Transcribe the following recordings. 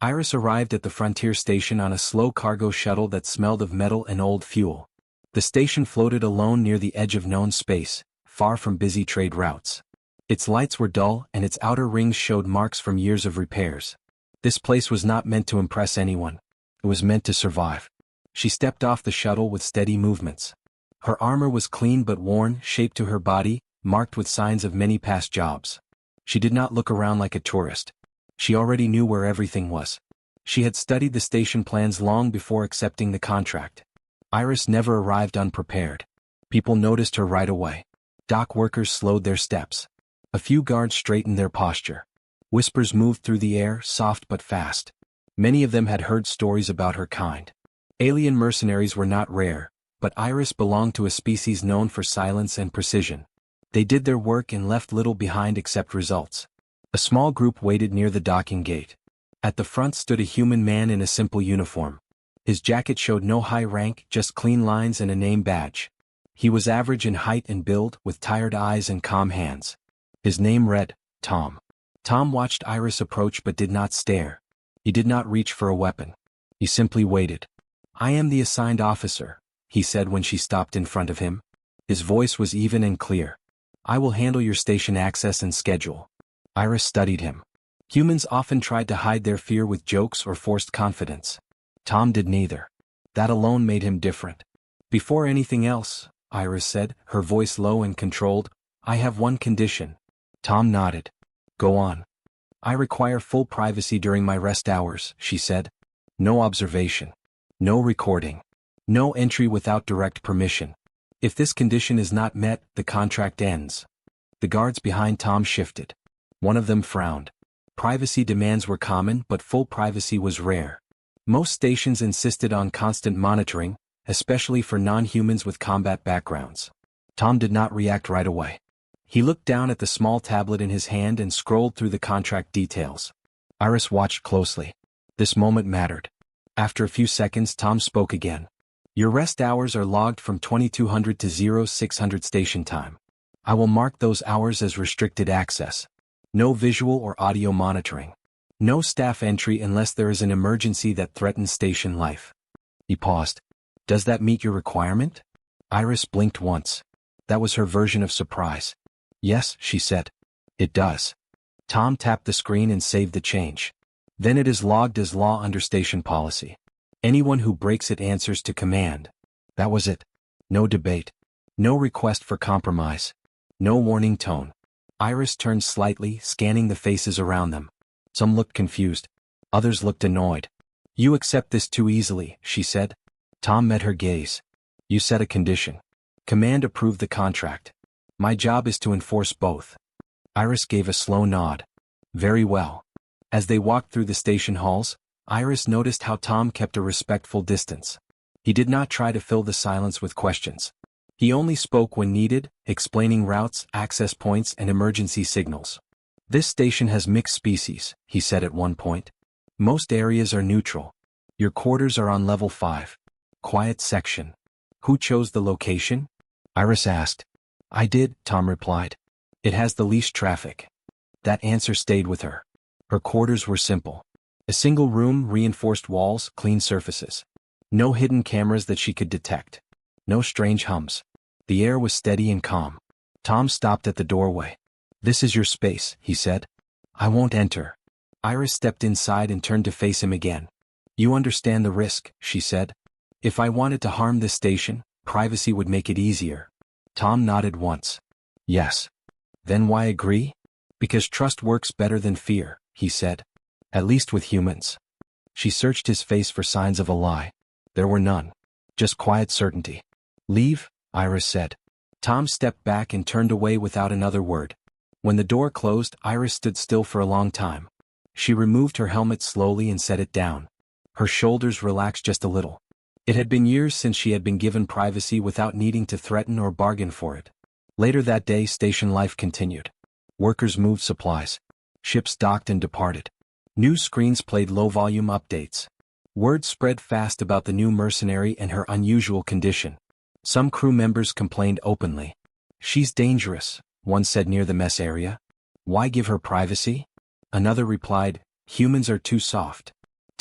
Iris arrived at the frontier station on a slow cargo shuttle that smelled of metal and old fuel. The station floated alone near the edge of known space, far from busy trade routes. Its lights were dull and its outer rings showed marks from years of repairs. This place was not meant to impress anyone. It was meant to survive. She stepped off the shuttle with steady movements. Her armor was clean but worn, shaped to her body, marked with signs of many past jobs. She did not look around like a tourist. She already knew where everything was. She had studied the station plans long before accepting the contract. Iris never arrived unprepared. People noticed her right away. Dock workers slowed their steps. A few guards straightened their posture. Whispers moved through the air, soft but fast. Many of them had heard stories about her kind. Alien mercenaries were not rare, but Iris belonged to a species known for silence and precision. They did their work and left little behind except results. A small group waited near the docking gate. At the front stood a human man in a simple uniform. His jacket showed no high rank, just clean lines and a name badge. He was average in height and build, with tired eyes and calm hands. His name read, Tom. Tom watched Iris approach but did not stare. He did not reach for a weapon. He simply waited. "I am the assigned officer," he said when she stopped in front of him. His voice was even and clear. "I will handle your station access and schedule." Iris studied him. Humans often tried to hide their fear with jokes or forced confidence. Tom did neither. That alone made him different. "Before anything else," Iris said, her voice low and controlled, "I have one condition." Tom nodded. "Go on." "I require full privacy during my rest hours," she said. "No observation. No recording. No entry without direct permission. If this condition is not met, the contract ends." The guards behind Tom shifted. One of them frowned. Privacy demands were common, but full privacy was rare. Most stations insisted on constant monitoring, especially for non-humans with combat backgrounds. Tom did not react right away. He looked down at the small tablet in his hand and scrolled through the contract details. Iris watched closely. This moment mattered. After a few seconds, Tom spoke again. "Your rest hours are logged from 2200 to 0600 station time. I will mark those hours as restricted access. No visual or audio monitoring. No staff entry unless there is an emergency that threatens station life." He paused. "Does that meet your requirement?" Iris blinked once. That was her version of surprise. "Yes," she said. "It does." Tom tapped the screen and saved the change. "Then it is logged as law under station policy. Anyone who breaks it answers to command." That was it. No debate. No request for compromise. No warning tone. Iris turned slightly, scanning the faces around them. Some looked confused. Others looked annoyed. "You accept this too easily," she said. Tom met her gaze. "You set a condition. Command approved the contract. My job is to enforce both." Iris gave a slow nod. "Very well." As they walked through the station halls, Iris noticed how Tom kept a respectful distance. He did not try to fill the silence with questions. He only spoke when needed, explaining routes, access points, and emergency signals. "This station has mixed species," he said at one point. "Most areas are neutral. Your quarters are on level 5. Quiet section. Who chose the location?" Iris asked. "I did," Tom replied. "It has the least traffic." That answer stayed with her. Her quarters were simple. A single room, reinforced walls, clean surfaces. No hidden cameras that she could detect. No strange hums. The air was steady and calm. Tom stopped at the doorway. "This is your space," he said. "I won't enter." Iris stepped inside and turned to face him again. "You understand the risk," she said. "If I wanted to harm this station, privacy would make it easier." Tom nodded once. "Yes." "Then why agree?" "Because trust works better than fear," he said. "At least with humans." She searched his face for signs of a lie. There were none. Just quiet certainty. "Leave," Iris said. Tom stepped back and turned away without another word. When the door closed, Iris stood still for a long time. She removed her helmet slowly and set it down. Her shoulders relaxed just a little. It had been years since she had been given privacy without needing to threaten or bargain for it. Later that day, station life continued. Workers moved supplies. Ships docked and departed. News screens played low-volume updates. Word spread fast about the new mercenary and her unusual condition. Some crew members complained openly. "She's dangerous," one said near the mess area. "Why give her privacy?" Another replied, "Humans are too soft."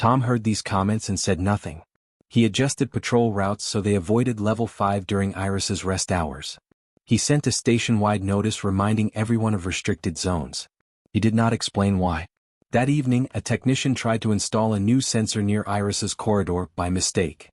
Tom heard these comments and said nothing. He adjusted patrol routes so they avoided level 5 during Iris's rest hours. He sent a station-wide notice reminding everyone of restricted zones. He did not explain why. That evening, a technician tried to install a new sensor near Iris's corridor by mistake.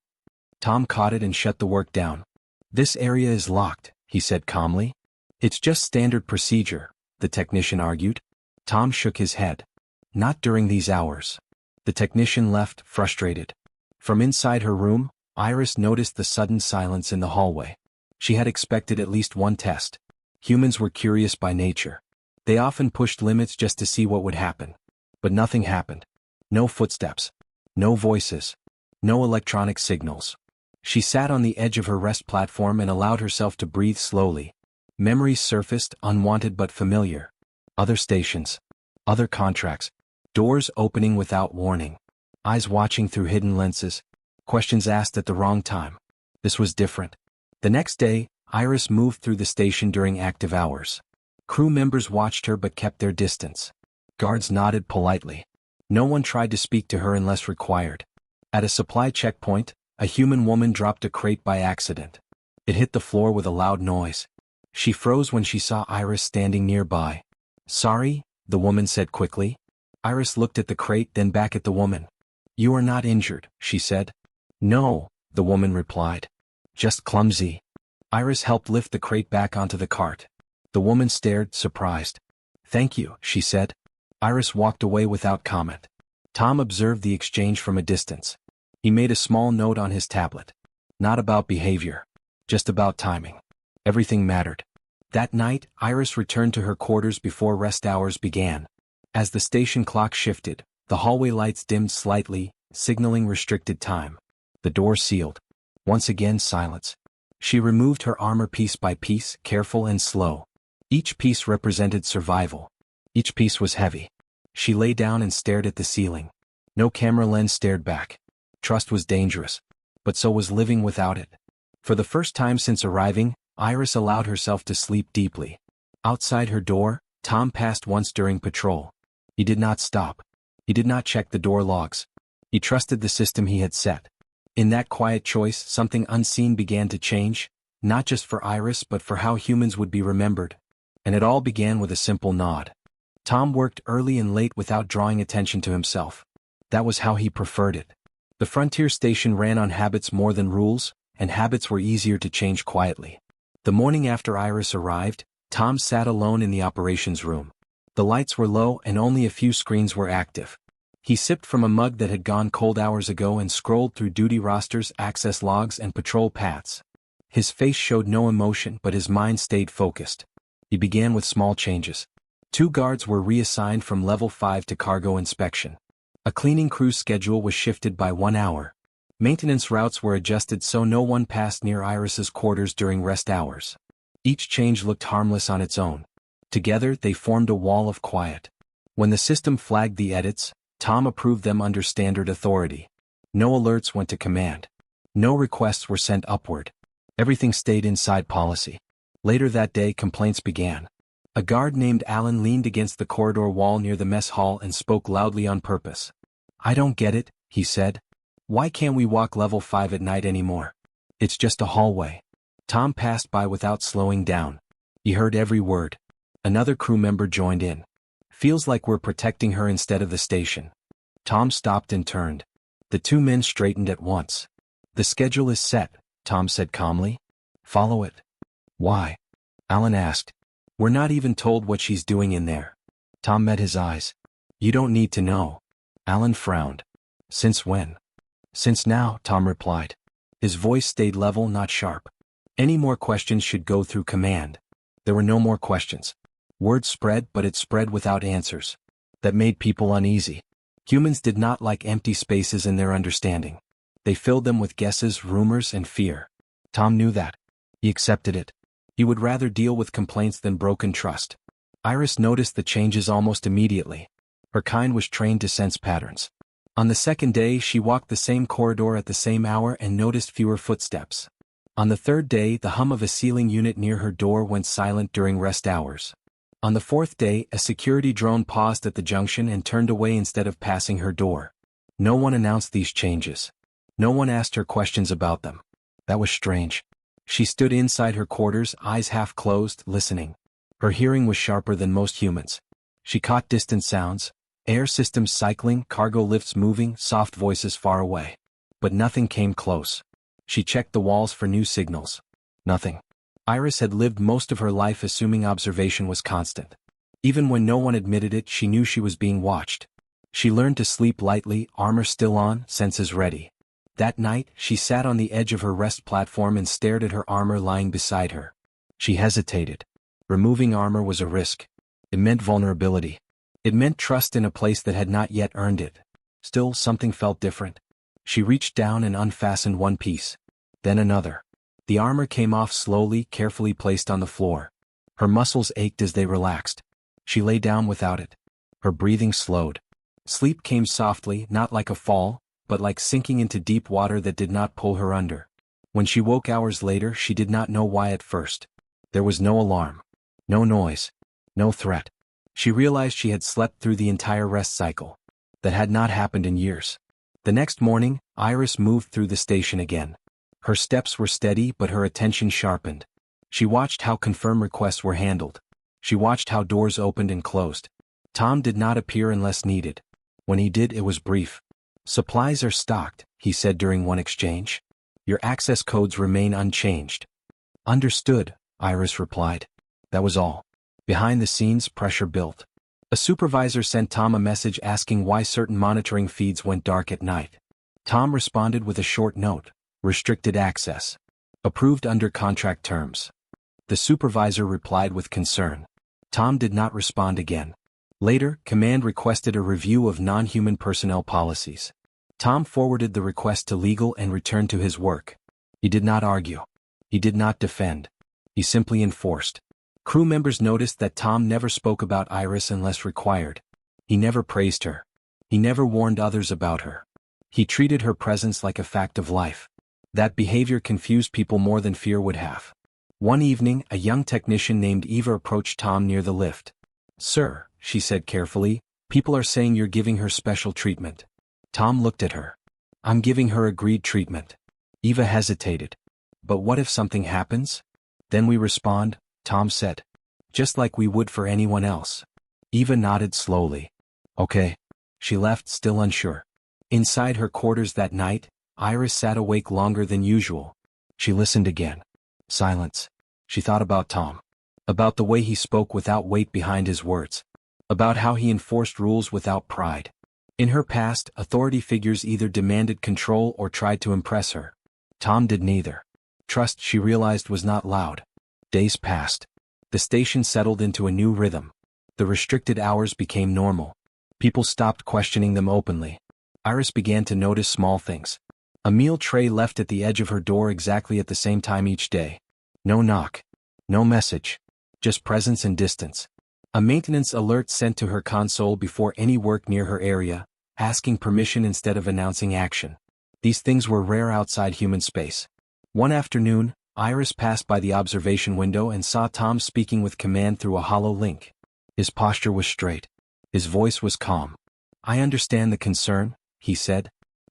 Tom caught it and shut the work down. "This area is locked," he said calmly. "It's just standard procedure," the technician argued. Tom shook his head. "Not during these hours." The technician left, frustrated. From inside her room, Iris noticed the sudden silence in the hallway. She had expected at least one test. Humans were curious by nature. They often pushed limits just to see what would happen. But nothing happened. No footsteps. No voices. No electronic signals. She sat on the edge of her rest platform and allowed herself to breathe slowly. Memories surfaced, unwanted but familiar. Other stations. Other contracts. Doors opening without warning. Eyes watching through hidden lenses. Questions asked at the wrong time. This was different. The next day, Iris moved through the station during active hours. Crew members watched her but kept their distance. Guards nodded politely. No one tried to speak to her unless required. At a supply checkpoint, a human woman dropped a crate by accident. It hit the floor with a loud noise. She froze when she saw Iris standing nearby. "Sorry," the woman said quickly. Iris looked at the crate, then back at the woman. "You are not injured," she said. "No," the woman replied. "Just clumsy." Iris helped lift the crate back onto the cart. The woman stared, surprised. "Thank you," she said. Iris walked away without comment. Tom observed the exchange from a distance. He made a small note on his tablet. Not about behavior. Just about timing. Everything mattered. That night, Iris returned to her quarters before rest hours began. As the station clock shifted, the hallway lights dimmed slightly, signaling restricted time. The door sealed. Once again silence. She removed her armor piece by piece, careful and slow. Each piece represented survival. Each piece was heavy. She lay down and stared at the ceiling. No camera lens stared back. Trust was dangerous. But so was living without it. For the first time since arriving, Iris allowed herself to sleep deeply. Outside her door, Tom passed once during patrol. He did not stop. He did not check the door logs. He trusted the system he had set. In that quiet choice, something unseen began to change, not just for Iris but for how humans would be remembered. And it all began with a simple nod. Tom worked early and late without drawing attention to himself. That was how he preferred it. The frontier station ran on habits more than rules, and habits were easier to change quietly. The morning after Iris arrived, Tom sat alone in the operations room. The lights were low and only a few screens were active. He sipped from a mug that had gone cold hours ago and scrolled through duty rosters, access logs, and patrol paths. His face showed no emotion, but his mind stayed focused. He began with small changes. 2 guards were reassigned from level 5 to cargo inspection. A cleaning crew's schedule was shifted by 1 hour. Maintenance routes were adjusted so no one passed near Iris's quarters during rest hours. Each change looked harmless on its own. Together, they formed a wall of quiet. When the system flagged the edits, Tom approved them under standard authority. No alerts went to command. No requests were sent upward. Everything stayed inside policy. Later that day, complaints began. A guard named Alan leaned against the corridor wall near the mess hall and spoke loudly on purpose. "I don't get it," he said. "Why can't we walk level 5 at night anymore? It's just a hallway." Tom passed by without slowing down. He heard every word. Another crew member joined in. "Feels like we're protecting her instead of the station." Tom stopped and turned. The 2 men straightened at once. "The schedule is set," Tom said calmly. "Follow it." "Why?" Alan asked. "We're not even told what she's doing in there." Tom met his eyes. "You don't need to know." Alan frowned. "Since when?" "Since now," Tom replied. His voice stayed level, not sharp. Any more questions should go through command. There were no more questions. Word spread, but it spread without answers. That made people uneasy. Humans did not like empty spaces in their understanding. They filled them with guesses, rumors, and fear. Tom knew that. He accepted it. He would rather deal with complaints than broken trust. Iris noticed the changes almost immediately. Her kind was trained to sense patterns. On the second day, she walked the same corridor at the same hour and noticed fewer footsteps. On the third day, the hum of a sealing unit near her door went silent during rest hours. On the fourth day, a security drone paused at the junction and turned away instead of passing her door. No one announced these changes. No one asked her questions about them. That was strange. She stood inside her quarters, eyes half closed, listening. Her hearing was sharper than most humans. She caught distant sounds, air systems cycling, cargo lifts moving, soft voices far away. But nothing came close. She checked the walls for new signals. Nothing. Iris had lived most of her life assuming observation was constant. Even when no one admitted it, she knew she was being watched. She learned to sleep lightly, armor still on, senses ready. That night, she sat on the edge of her rest platform and stared at her armor lying beside her. She hesitated. Removing armor was a risk. It meant vulnerability. It meant trust in a place that had not yet earned it. Still, something felt different. She reached down and unfastened one piece. Then another. The armor came off slowly, carefully placed on the floor. Her muscles ached as they relaxed. She lay down without it. Her breathing slowed. Sleep came softly, not like a fall, but like sinking into deep water that did not pull her under. When she woke hours later, she did not know why at first. There was no alarm. No noise. No threat. She realized she had slept through the entire rest cycle. That had not happened in years. The next morning, Iris moved through the station again. Her steps were steady, but her attention sharpened. She watched how confirm requests were handled. She watched how doors opened and closed. Tom did not appear unless needed. When he did, it was brief. "Supplies are stocked," he said during one exchange. "Your access codes remain unchanged." "Understood," Iris replied. That was all. Behind the scenes, pressure built. A supervisor sent Tom a message asking why certain monitoring feeds went dark at night. Tom responded with a short note. Restricted access. Approved under contract terms. The supervisor replied with concern. Tom did not respond again. Later, Command requested a review of non-human personnel policies. Tom forwarded the request to legal and returned to his work. He did not argue. He did not defend. He simply enforced. Crew members noticed that Tom never spoke about Iris unless required. He never praised her. He never warned others about her. He treated her presence like a fact of life. That behavior confused people more than fear would have. One evening, a young technician named Eva approached Tom near the lift. "Sir," she said carefully, "people are saying you're giving her special treatment." Tom looked at her. "I'm giving her agreed treatment." Eva hesitated. "But what if something happens?" "Then we respond," Tom said. "Just like we would for anyone else." Eva nodded slowly. "Okay." She left, still unsure. Inside her quarters that night, Iris sat awake longer than usual. She listened again. Silence. She thought about Tom. About the way he spoke without weight behind his words. About how he enforced rules without pride. In her past, authority figures either demanded control or tried to impress her. Tom did neither. Trust, she realized, was not loud. Days passed. The station settled into a new rhythm. The restricted hours became normal. People stopped questioning them openly. Iris began to notice small things. A meal tray left at the edge of her door exactly at the same time each day. No knock. No message. Just presence and distance. A maintenance alert sent to her console before any work near her area, asking permission instead of announcing action. These things were rare outside human space. One afternoon, Iris passed by the observation window and saw Tom speaking with Command through a hollow link. His posture was straight. His voice was calm. "I understand the concern," he said.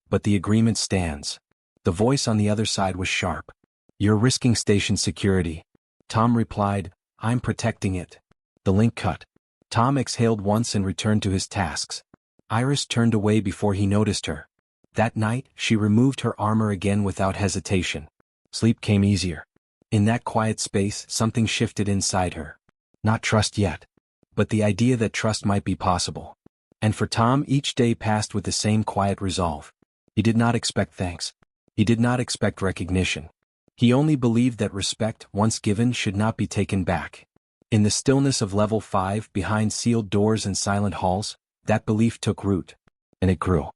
"But the agreement stands." The voice on the other side was sharp. "You're risking station security." Tom replied, "I'm protecting it." The link cut. Tom exhaled once and returned to his tasks. Iris turned away before he noticed her. That night, she removed her armor again without hesitation. Sleep came easier. In that quiet space, something shifted inside her. Not trust yet, but the idea that trust might be possible. And for Tom, each day passed with the same quiet resolve. He did not expect thanks. He did not expect recognition. He only believed that respect, once given, should not be taken back. In the stillness of Level 5, behind sealed doors and silent halls, that belief took root. And it grew.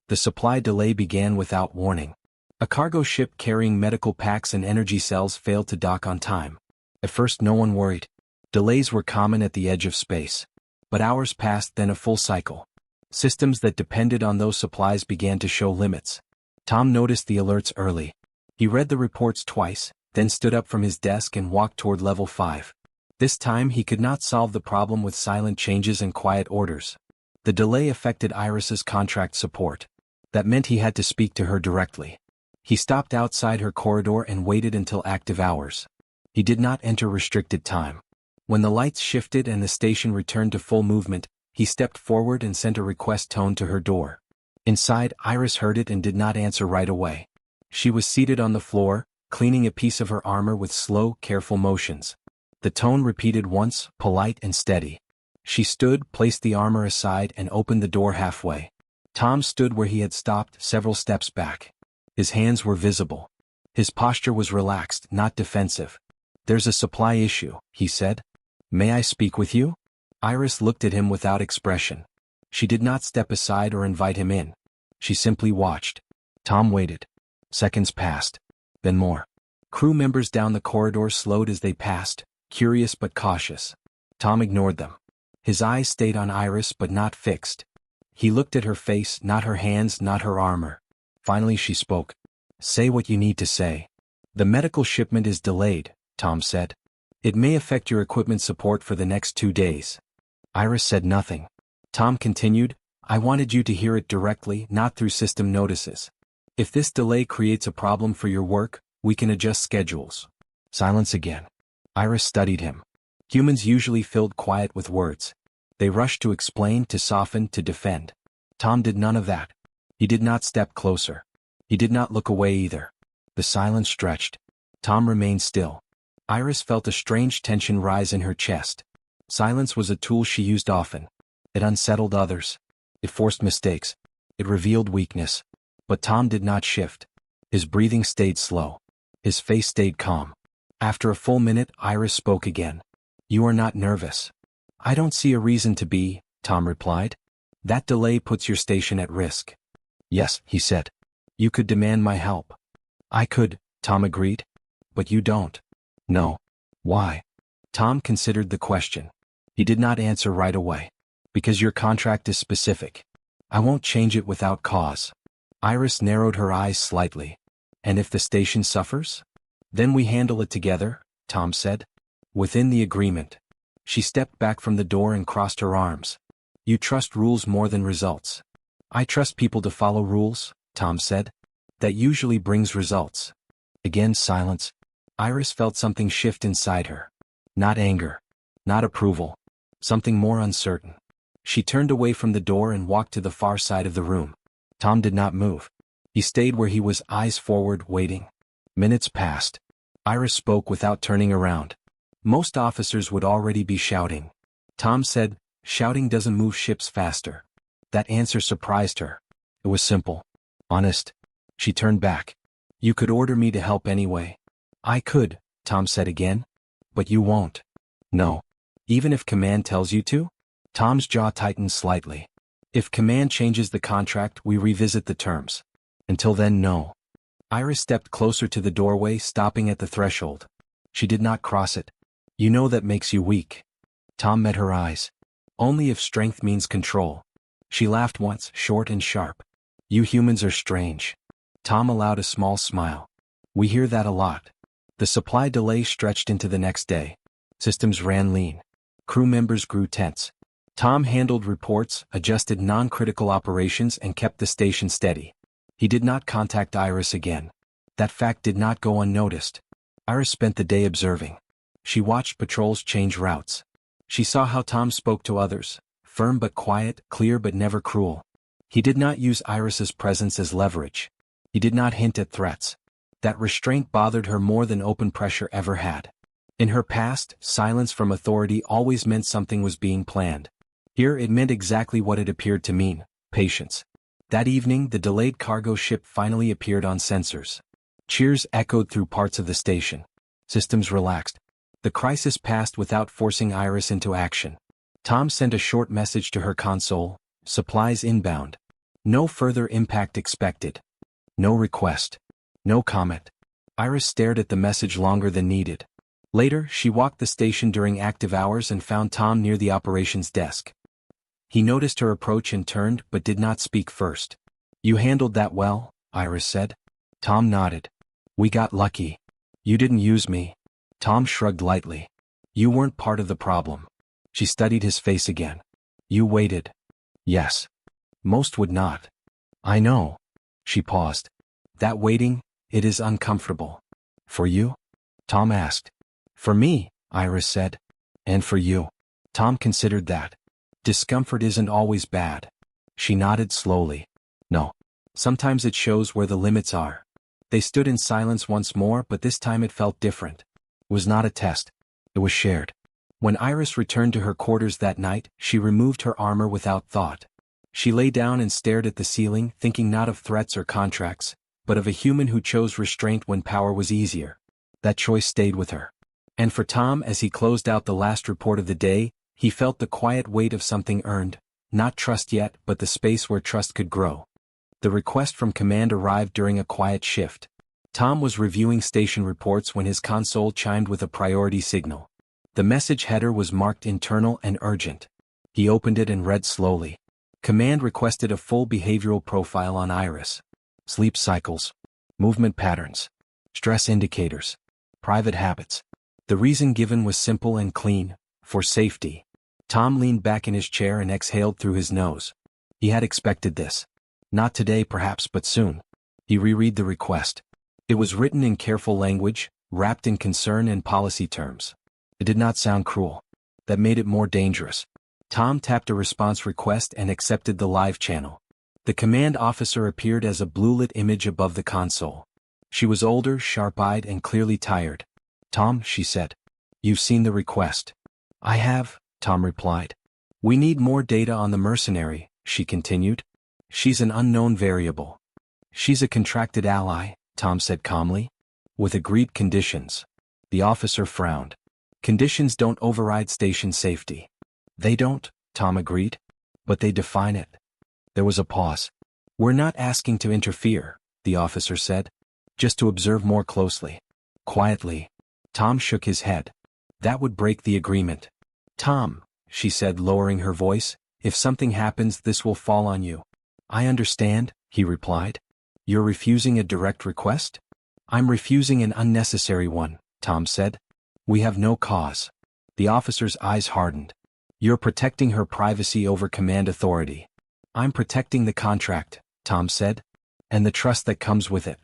The supply delay began without warning. A cargo ship carrying medical packs and energy cells failed to dock on time. At first no one worried. Delays were common at the edge of space. But hours passed, then a full cycle. Systems that depended on those supplies began to show limits. Tom noticed the alerts early. He read the reports twice, then stood up from his desk and walked toward Level 5. This time he could not solve the problem with silent changes and quiet orders. The delay affected Iris's contract support. That meant he had to speak to her directly. He stopped outside her corridor and waited until active hours. He did not enter restricted time. When the lights shifted and the station returned to full movement, he stepped forward and sent a request tone to her door. Inside, Iris heard it and did not answer right away. She was seated on the floor, cleaning a piece of her armor with slow, careful motions. The tone repeated once, polite and steady. She stood, placed the armor aside and opened the door halfway. Tom stood where he had stopped, several steps back. His hands were visible. His posture was relaxed, not defensive. "There's a supply issue," he said. "May I speak with you?" Iris looked at him without expression. She did not step aside or invite him in. She simply watched. Tom waited. Seconds passed. Then more. Crew members down the corridor slowed as they passed, curious but cautious. Tom ignored them. His eyes stayed on Iris but not fixed. He looked at her face, not her hands, not her armor. Finally she spoke. "Say what you need to say." "The medical shipment is delayed," Tom said. "It may affect your equipment support for the next 2 days." Iris said nothing. Tom continued, "I wanted you to hear it directly, not through system notices. If this delay creates a problem for your work, we can adjust schedules." Silence again. Iris studied him. Humans usually filled quiet with words. They rushed to explain, to soften, to defend. Tom did none of that. He did not step closer. He did not look away either. The silence stretched. Tom remained still. Iris felt a strange tension rise in her chest. Silence was a tool she used often. It unsettled others. It forced mistakes. It revealed weakness. But Tom did not shift. His breathing stayed slow. His face stayed calm. After a full minute, Iris spoke again. "You are not nervous." "I don't see a reason to be," Tom replied. "That delay puts your station at risk." "Yes," he said. "You could demand my help." "I could," Tom agreed. "But you don't." "No." "Why?" Tom considered the question. He did not answer right away. "Because your contract is specific. I won't change it without cause." Iris narrowed her eyes slightly. "And if the station suffers?" "Then we handle it together," Tom said. "Within the agreement." She stepped back from the door and crossed her arms. "You trust rules more than results." "I trust people to follow rules," Tom said. "That usually brings results." Again silence. Iris felt something shift inside her. Not anger. Not approval. Something more uncertain. She turned away from the door and walked to the far side of the room. Tom did not move. He stayed where he was, eyes forward, waiting. Minutes passed. Iris spoke without turning around. Most officers would already be shouting. Tom said, "Shouting doesn't move ships faster." That answer surprised her. It was simple. Honest. She turned back. "You could order me to help anyway." "I could," Tom said again. "But you won't." "No." "Even if command tells you to?" Tom's jaw tightened slightly. "If command changes the contract, we revisit the terms. Until then, no." Iris stepped closer to the doorway, stopping at the threshold. She did not cross it. "You know that makes you weak." Tom met her eyes. "Only if strength means control." She laughed once, short and sharp. "You humans are strange." Tom allowed a small smile. "We hear that a lot." The supply delay stretched into the next day. Systems ran lean. Crew members grew tense. Tom handled reports, adjusted non-critical operations and kept the station steady. He did not contact Iris again. That fact did not go unnoticed. Iris spent the day observing. She watched patrols change routes. She saw how Tom spoke to others, firm but quiet, clear but never cruel. He did not use Iris's presence as leverage. He did not hint at threats. That restraint bothered her more than open pressure ever had. In her past, silence from authority always meant something was being planned. Here it meant exactly what it appeared to mean: patience. That evening, the delayed cargo ship finally appeared on sensors. Cheers echoed through parts of the station. Systems relaxed. The crisis passed without forcing Iris into action. Tom sent a short message to her console: "Supplies inbound. No further impact expected." No request. No comment. Iris stared at the message longer than needed. Later, she walked the station during active hours and found Tom near the operations desk. He noticed her approach and turned, but did not speak first. "You handled that well," Iris said. Tom nodded. "We got lucky. You didn't use me." Tom shrugged lightly. "You weren't part of the problem." She studied his face again. "You waited." "Yes. Most would not." "I know." She paused. That waiting, it is uncomfortable. For you? Tom asked. For me, Iris said. And for you. Tom considered that. Discomfort isn't always bad. She nodded slowly. No. Sometimes it shows where the limits are. They stood in silence once more, but this time it felt different. It was not a test. It was shared. When Iris returned to her quarters that night, she removed her armor without thought. She lay down and stared at the ceiling, thinking not of threats or contracts, but of a human who chose restraint when power was easier. That choice stayed with her. And for Tom, as he closed out the last report of the day, he felt the quiet weight of something earned, not trust yet, but the space where trust could grow. The request from command arrived during a quiet shift. Tom was reviewing station reports when his console chimed with a priority signal. The message header was marked internal and urgent. He opened it and read slowly. Command requested a full behavioral profile on Iris. Sleep cycles, movement patterns, stress indicators, private habits. The reason given was simple and clean: for safety. Tom leaned back in his chair and exhaled through his nose. He had expected this. Not today perhaps, but soon. He reread the request. It was written in careful language, wrapped in concern and policy terms. It did not sound cruel. That made it more dangerous. Tom tapped a response request and accepted the live channel. The command officer appeared as a blue-lit image above the console. She was older, sharp-eyed, and clearly tired. Tom, she said. You've seen the request. I have, Tom replied. We need more data on the mercenary, she continued. She's an unknown variable. She's a contracted ally, Tom said calmly. With agreed conditions. The officer frowned. Conditions don't override station safety. They don't, Tom agreed. But they define it. There was a pause. We're not asking to interfere, the officer said. Just to observe more closely. Quietly. Tom shook his head. That would break the agreement. Tom, she said, lowering her voice, if something happens, this will fall on you. I understand, he replied. You're refusing a direct request? I'm refusing an unnecessary one, Tom said. We have no cause. The officer's eyes hardened. You're protecting her privacy over command authority. I'm protecting the contract, Tom said. And the trust that comes with it.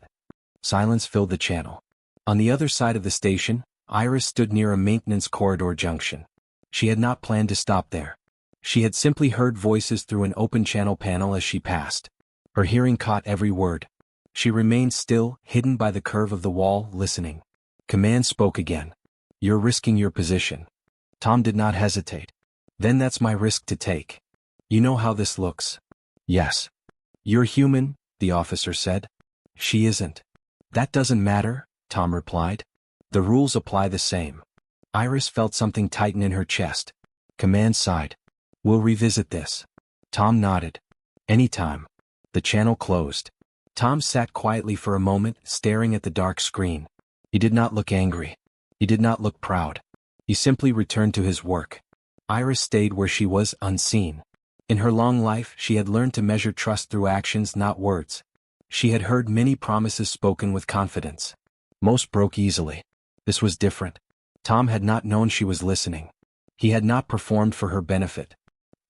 Silence filled the channel. On the other side of the station, Iris stood near a maintenance corridor junction. She had not planned to stop there. She had simply heard voices through an open channel panel as she passed. Her hearing caught every word. She remained still, hidden by the curve of the wall, listening. Command spoke again. You're risking your position. Tom did not hesitate. Then that's my risk to take. You know how this looks. Yes. You're human, the officer said. She isn't. That doesn't matter, Tom replied. The rules apply the same. Iris felt something tighten in her chest. Command sighed. We'll revisit this. Tom nodded. Anytime. The channel closed. Tom sat quietly for a moment, staring at the dark screen. He did not look angry. He did not look proud. He simply returned to his work. Iris stayed where she was, unseen. In her long life, she had learned to measure trust through actions, not words. She had heard many promises spoken with confidence. Most broke easily. This was different. Tom had not known she was listening. He had not performed for her benefit.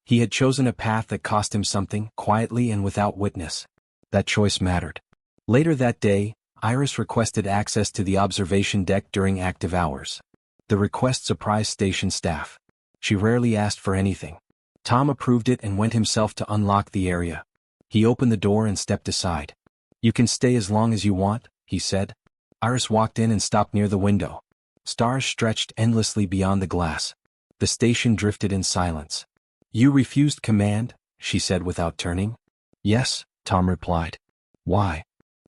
He had chosen a path that cost him something, quietly and without witness. That choice mattered. Later that day, Iris requested access to the observation deck during active hours. The request surprised station staff. She rarely asked for anything. Tom approved it and went himself to unlock the area. He opened the door and stepped aside. You can stay as long as you want, he said. Iris walked in and stopped near the window. Stars stretched endlessly beyond the glass. The station drifted in silence. You refused command, she said without turning. Yes, Tom replied. Why?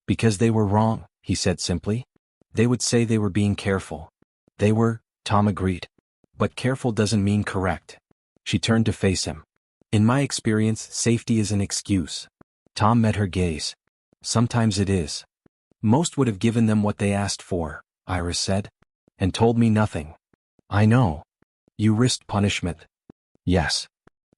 Because they were wrong, he said simply. They would say they were being careful. They were, Tom agreed. But careful doesn't mean correct. She turned to face him. In my experience, safety is an excuse. Tom met her gaze. Sometimes it is. Most would have given them what they asked for, Iris said. And told me nothing. I know. You risked punishment. Yes.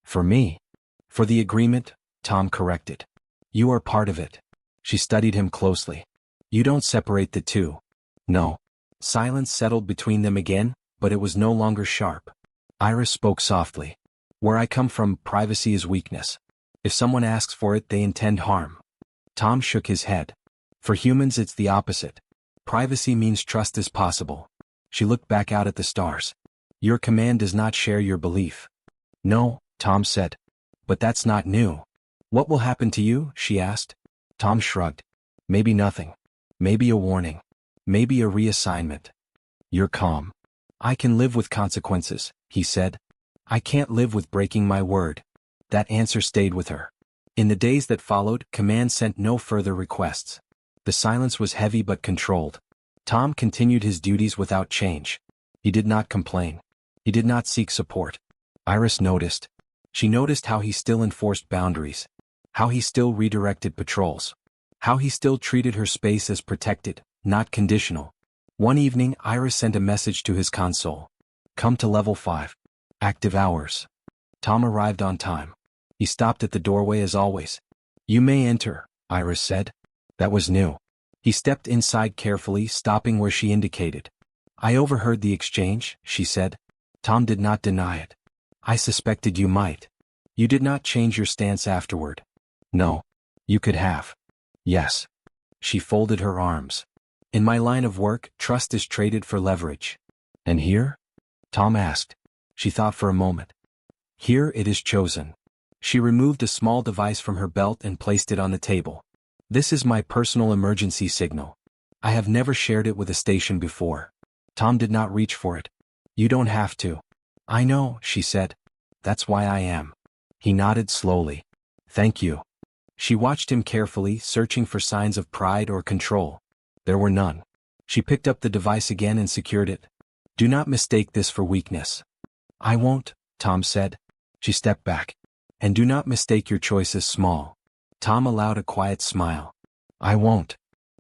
For me. For the agreement, Tom corrected. You are part of it. She studied him closely. You don't separate the two. No. Silence settled between them again, but it was no longer sharp. Iris spoke softly. Where I come from, privacy is weakness. If someone asks for it, they intend harm. Tom shook his head. For humans it's the opposite. Privacy means trust is possible. She looked back out at the stars. Your command does not share your belief. No, Tom said. But that's not new. What will happen to you? She asked. Tom shrugged. Maybe nothing. Maybe a warning. Maybe a reassignment. You're calm. I can live with consequences, he said. I can't live with breaking my word. That answer stayed with her. In the days that followed, Command sent no further requests. The silence was heavy but controlled. Tom continued his duties without change. He did not complain. He did not seek support. Iris noticed. She noticed how he still enforced boundaries. How he still redirected patrols. How he still treated her space as protected, not conditional. One evening, Iris sent a message to his console. Come to level 5. Active hours. Tom arrived on time. He stopped at the doorway as always. You may enter, Iris said. That was new. He stepped inside carefully, stopping where she indicated. I overheard the exchange, she said. Tom did not deny it. I suspected you might. You did not change your stance afterward. No. You could have. Yes. She folded her arms. In my line of work, trust is traded for leverage. And here? Tom asked. She thought for a moment. Here it is chosen. She removed a small device from her belt and placed it on the table. This is my personal emergency signal. I have never shared it with a station before. Tom did not reach for it. You don't have to. I know, she said. That's why I am. He nodded slowly. Thank you. She watched him carefully, searching for signs of pride or control. There were none. She picked up the device again and secured it. Do not mistake this for weakness. I won't, Tom said. She stepped back. And do not mistake your choice as small. Tom allowed a quiet smile. I won't.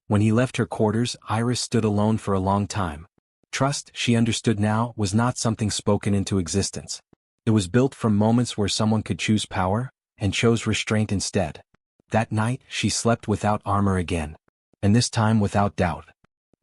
When he left her quarters, Iris stood alone for a long time. Trust, she understood now, was not something spoken into existence. It was built from moments where someone could choose power, and chose restraint instead. That night, she slept without armor again. And this time without doubt.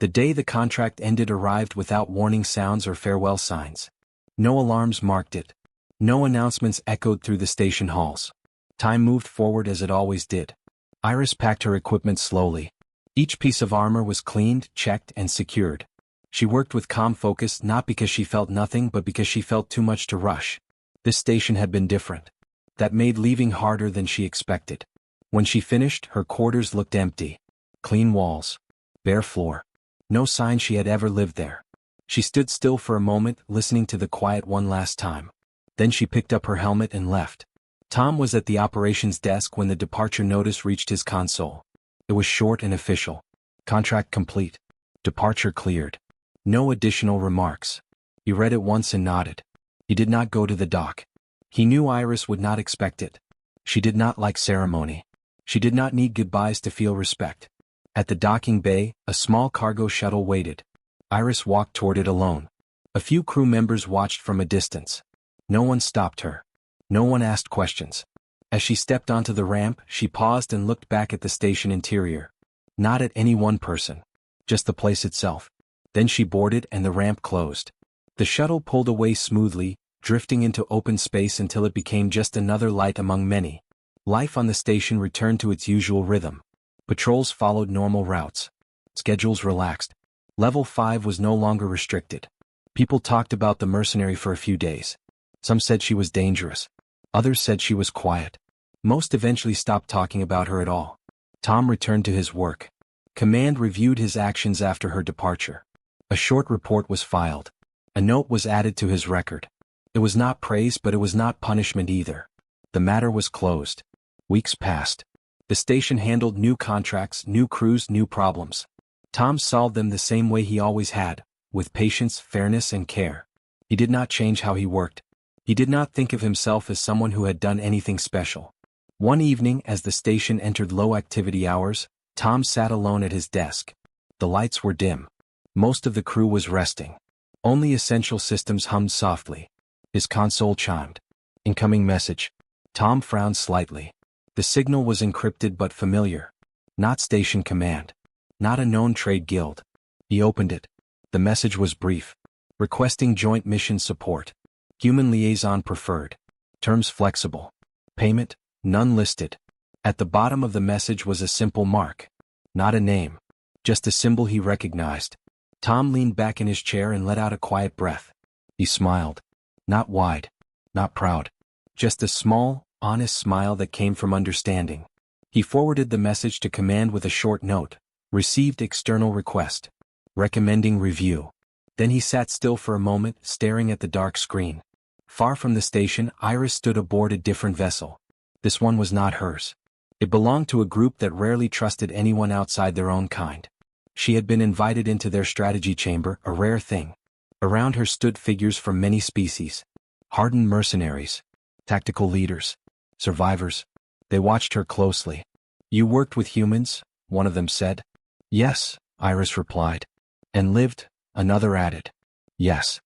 The day the contract ended arrived without warning sounds or farewell signs. No alarms marked it. No announcements echoed through the station halls. Time moved forward as it always did. Iris packed her equipment slowly. Each piece of armor was cleaned, checked, and secured. She worked with calm focus not because she felt nothing but because she felt too much to rush. This station had been different. That made leaving harder than she expected. When she finished, her quarters looked empty. Clean walls. Bare floor. No sign she had ever lived there. She stood still for a moment, listening to the quiet one last time. Then she picked up her helmet and left. Tom was at the operations desk when the departure notice reached his console. It was short and official. Contract complete. Departure cleared. No additional remarks. He read it once and nodded. He did not go to the dock. He knew Iris would not expect it. She did not like ceremony. She did not need goodbyes to feel respect. At the docking bay, a small cargo shuttle waited. Iris walked toward it alone. A few crew members watched from a distance. No one stopped her. No one asked questions. As she stepped onto the ramp, she paused and looked back at the station interior. Not at any one person. Just the place itself. Then she boarded and the ramp closed. The shuttle pulled away smoothly, drifting into open space until it became just another light among many. Life on the station returned to its usual rhythm. Patrols followed normal routes. Schedules relaxed. Level 5 was no longer restricted. People talked about the Mercenary for a few days. Some said she was dangerous. Others said she was quiet. Most eventually stopped talking about her at all. Tom returned to his work. Command reviewed his actions after her departure. A short report was filed. A note was added to his record. It was not praise, but it was not punishment either. The matter was closed. Weeks passed. The station handled new contracts, new crews, new problems. Tom solved them the same way he always had, with patience, fairness, and care. He did not change how he worked. He did not think of himself as someone who had done anything special. One evening, as the station entered low-activity hours, Tom sat alone at his desk. The lights were dim. Most of the crew was resting. Only essential systems hummed softly. His console chimed. Incoming message. Tom frowned slightly. The signal was encrypted but familiar. Not station command. Not a known trade guild. He opened it. The message was brief. Requesting joint mission support. Human liaison preferred. Terms flexible. Payment, none listed. At the bottom of the message was a simple mark. Not a name. Just a symbol he recognized. Tom leaned back in his chair and let out a quiet breath. He smiled. Not wide. Not proud. Just a small, honest smile that came from understanding. He forwarded the message to command with a short note. Received external request. Recommending review. Then he sat still for a moment, staring at the dark screen. Far from the station, Iris stood aboard a different vessel. This one was not hers. It belonged to a group that rarely trusted anyone outside their own kind. She had been invited into their strategy chamber, a rare thing. Around her stood figures from many species. Hardened mercenaries. Tactical leaders. Survivors. They watched her closely. "You worked with humans?" one of them said. "Yes," Iris replied. "And lived?" another added. "Yes."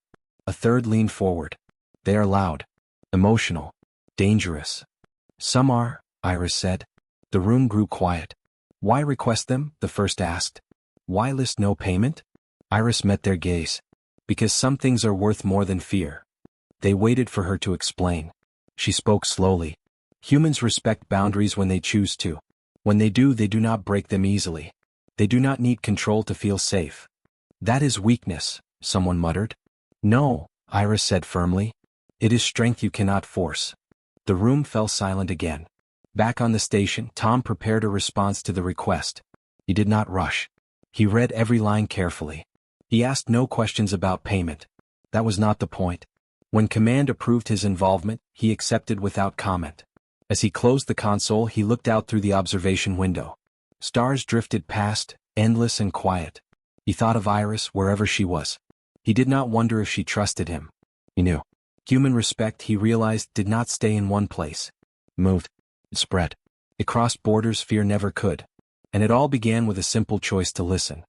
A third leaned forward. "They are loud. Emotional. Dangerous." "Some are," Iris said. The room grew quiet. "Why request them?" the first asked. "Why list no payment?" Iris met their gaze. "Because some things are worth more than fear." They waited for her to explain. She spoke slowly. "Humans respect boundaries when they choose to. When they do not break them easily. They do not need control to feel safe." "That is weakness," someone muttered. "No," Iris said firmly. "It is strength you cannot force." The room fell silent again. Back on the station, Tom prepared a response to the request. He did not rush. He read every line carefully. He asked no questions about payment. That was not the point. When command approved his involvement, he accepted without comment. As he closed the console, he looked out through the observation window. Stars drifted past, endless and quiet. He thought of Iris wherever she was. He did not wonder if she trusted him. He knew. Human respect, he realized, did not stay in one place. It moved. It spread. It crossed borders fear never could. And it all began with a simple choice to listen.